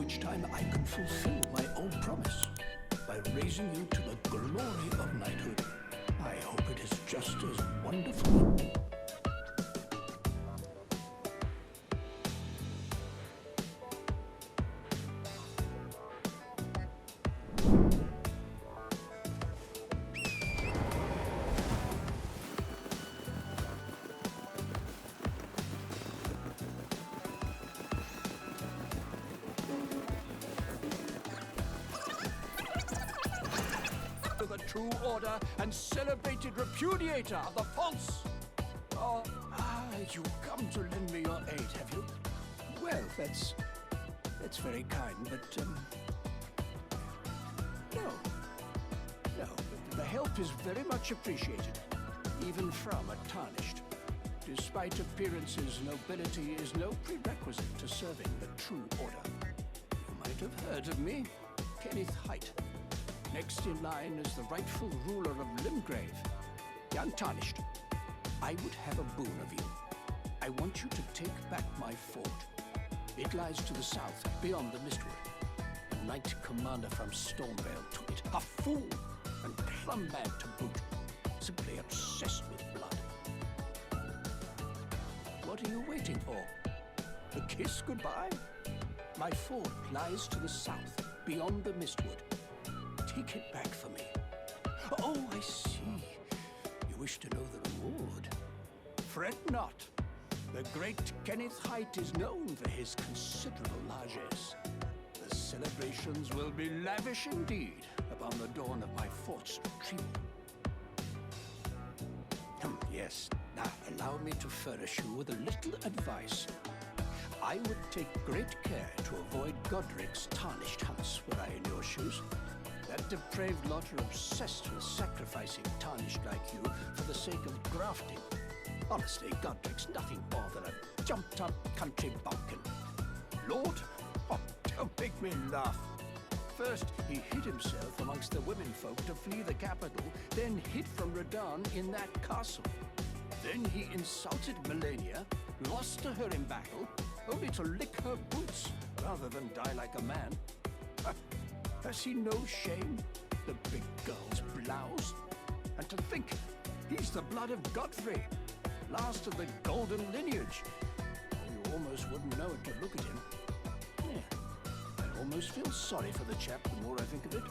which time I can fulfill my old promise by raising you to the glory of knighthood. I hope it is just as wonderful. The true order and celebrated repudiator of the false. You come to lend me your aid, have you? Well, that's very kind, but no, the help is very much appreciated, even from a tarnished. Despite appearances, nobility is no prerequisite to serving the true order. You might have heard of me, Kenneth. Next in line is the rightful ruler of Limgrave, the Untarnished. I would have a boon of you. I want you to take back my fort. It lies to the south, beyond the Mistwood. The Knight Commander from Stormvale took it. A fool, and plumb mad to boot. Simply obsessed with blood. What are you waiting for? A kiss goodbye? My fort lies to the south, beyond the Mistwood. Take it back for me. Oh, I see. You wish to know the reward. Fret not. The great Kenneth is known for his considerable largesse. The celebrations will be lavish indeed upon the dawn of my fort's retrieval. Yes. Now, allow me to furnish you with a little advice. I would take great care to avoid Godric's tarnished hunts were I in your shoes. That depraved lot are obsessed with sacrificing tarnished like you for the sake of grafting. Honestly, Godric's nothing more than a jumped-up country bumpkin. Lord, don't make me laugh. First, he hid himself amongst the womenfolk to flee the capital, then hid from Radon in that castle. Then he insulted Melania, lost to her in battle, only to lick her boots rather than die like a man. Has he no shame, the big girl's blouse? And to think, he's the blood of Godfrey, last of the golden lineage. You almost wouldn't know it to look at him. Yeah, I almost feel sorry for the chap the more I think of it.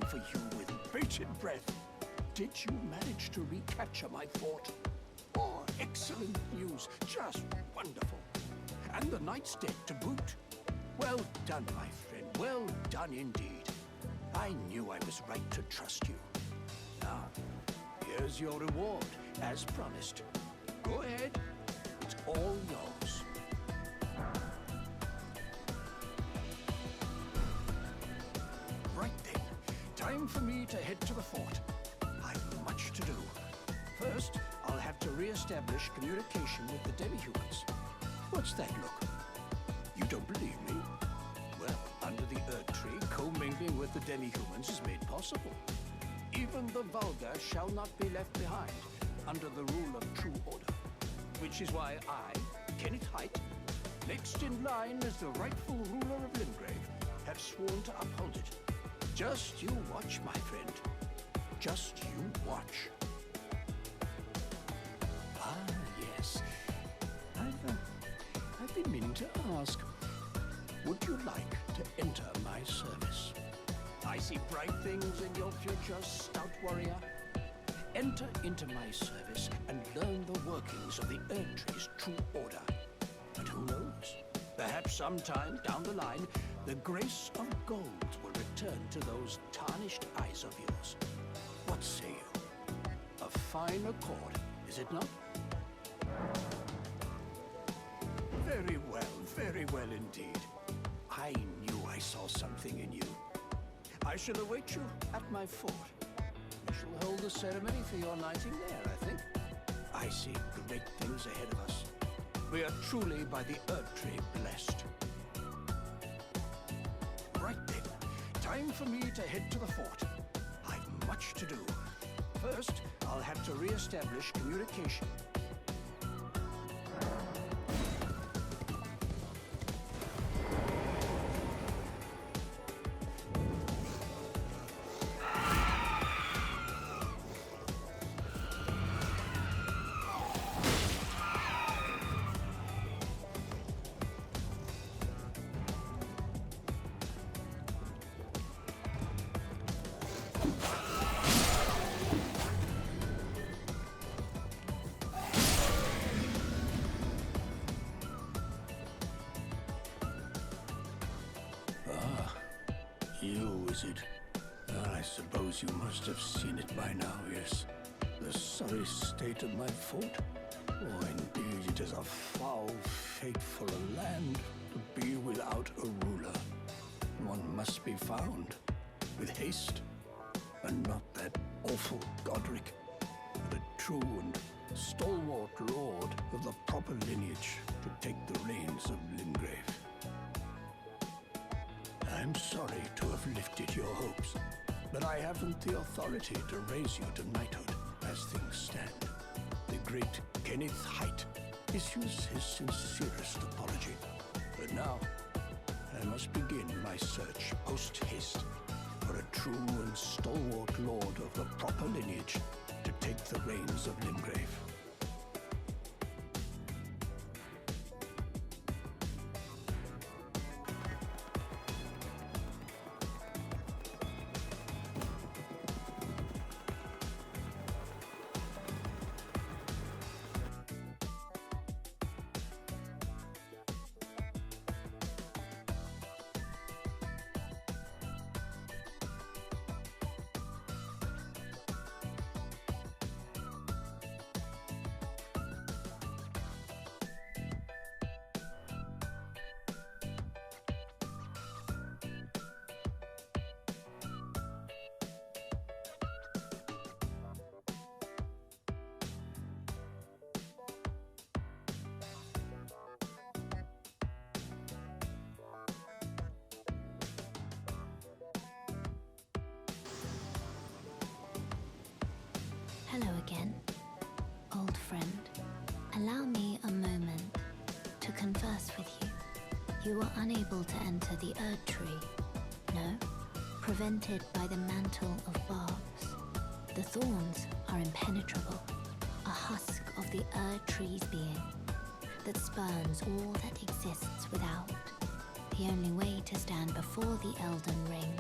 For you with bated breath. Did you manage to recapture my fort? Oh, excellent news. Just wonderful. And the knight's dead to boot. Well done, my friend. Well done indeed. I knew I was right to trust you. Now, here's your reward, as promised. Go ahead. It's all yours. Right then. Time for me to head to the fort. I've much to do. First, I'll have to re-establish communication with the demi-humans. What's that look? You don't believe me? Well, under the Earth Tree, commingling with the demi-humans is made possible. Even the vulgar shall not be left behind under the rule of true order. Which is why I, Kenneth, next in line as the rightful ruler of Limgrave, have sworn to uphold it. Just you watch, my friend. Just you watch. Ah, yes. I've been meaning to ask, would you like to enter my service? I see bright things in your future, stout warrior. Enter into my service and learn the workings of the Earth Tree's true order. But who knows? Perhaps sometime down the line, the grace of gold will return to those tarnished eyes of yours. What say you? A fine accord, is it not? Very well indeed. I knew I saw something in you. I shall await you at my fort. We shall hold the ceremony for your knighting there, I think. I see great things ahead of us. We are truly by the Earth Tree blessed. Right then, time for me to head to the fort. I've much to do. First, I'll have to re-establish communication. You, is it? I suppose you must have seen it by now, yes. The sorry state of my fort? Oh, indeed, it is a foul fate for a land to be without a ruler. One must be found, with haste, and not that awful Godric, but a true and stalwart lord of the proper lineage to take the reins of Limgrave. I'm sorry to have lifted your hopes, but I haven't the authority to raise you to knighthood as things stand. The great Kenneth issues his sincerest apology. But now, I must begin my search post-haste for a true and stalwart lord of the proper lineage to take the reins of Limgrave. Hello again, old friend. Allow me a moment to converse with you. You were unable to enter the Earth Tree. No, prevented by the mantle of barbs. The thorns are impenetrable, a husk of the Earth Tree's being that spurns all that exists without. The only way to stand before the Elden Ring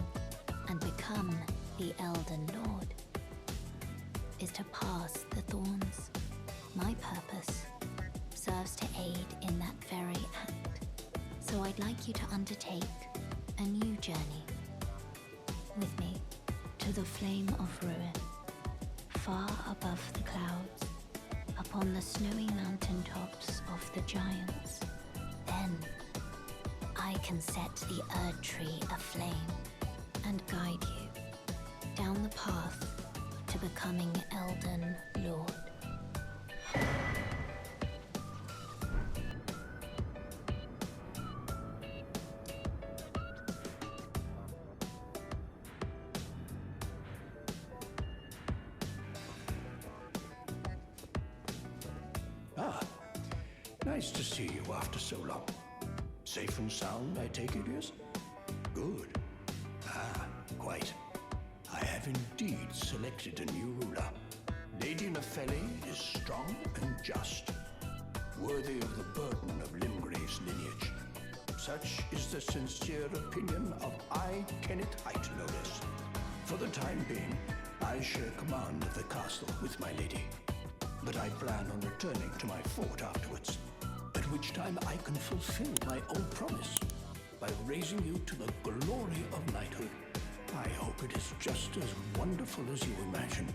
and become the Elden Lord is to pass the thorns. My purpose serves to aid in that very act. So I'd like you to undertake a new journey with me to the Flame of Ruin, far above the clouds, upon the snowy mountaintops of the giants. Then I can set the Earth Tree aflame and guide you down the path to becoming Elden Lord. Nice to see you after so long. Safe and sound, I take it, yes? Good. Ah, quite. I have indeed selected a new ruler. Lady Nepheli is strong and just, worthy of the burden of Limgrave's lineage. Such is the sincere opinion of I, Kenneth Height, no less. For the time being, I share command of the castle with my lady. But I plan on returning to my fort afterwards, at which time I can fulfill my old promise by raising you to the glory of knighthood. I hope it is just as wonderful as you imagine.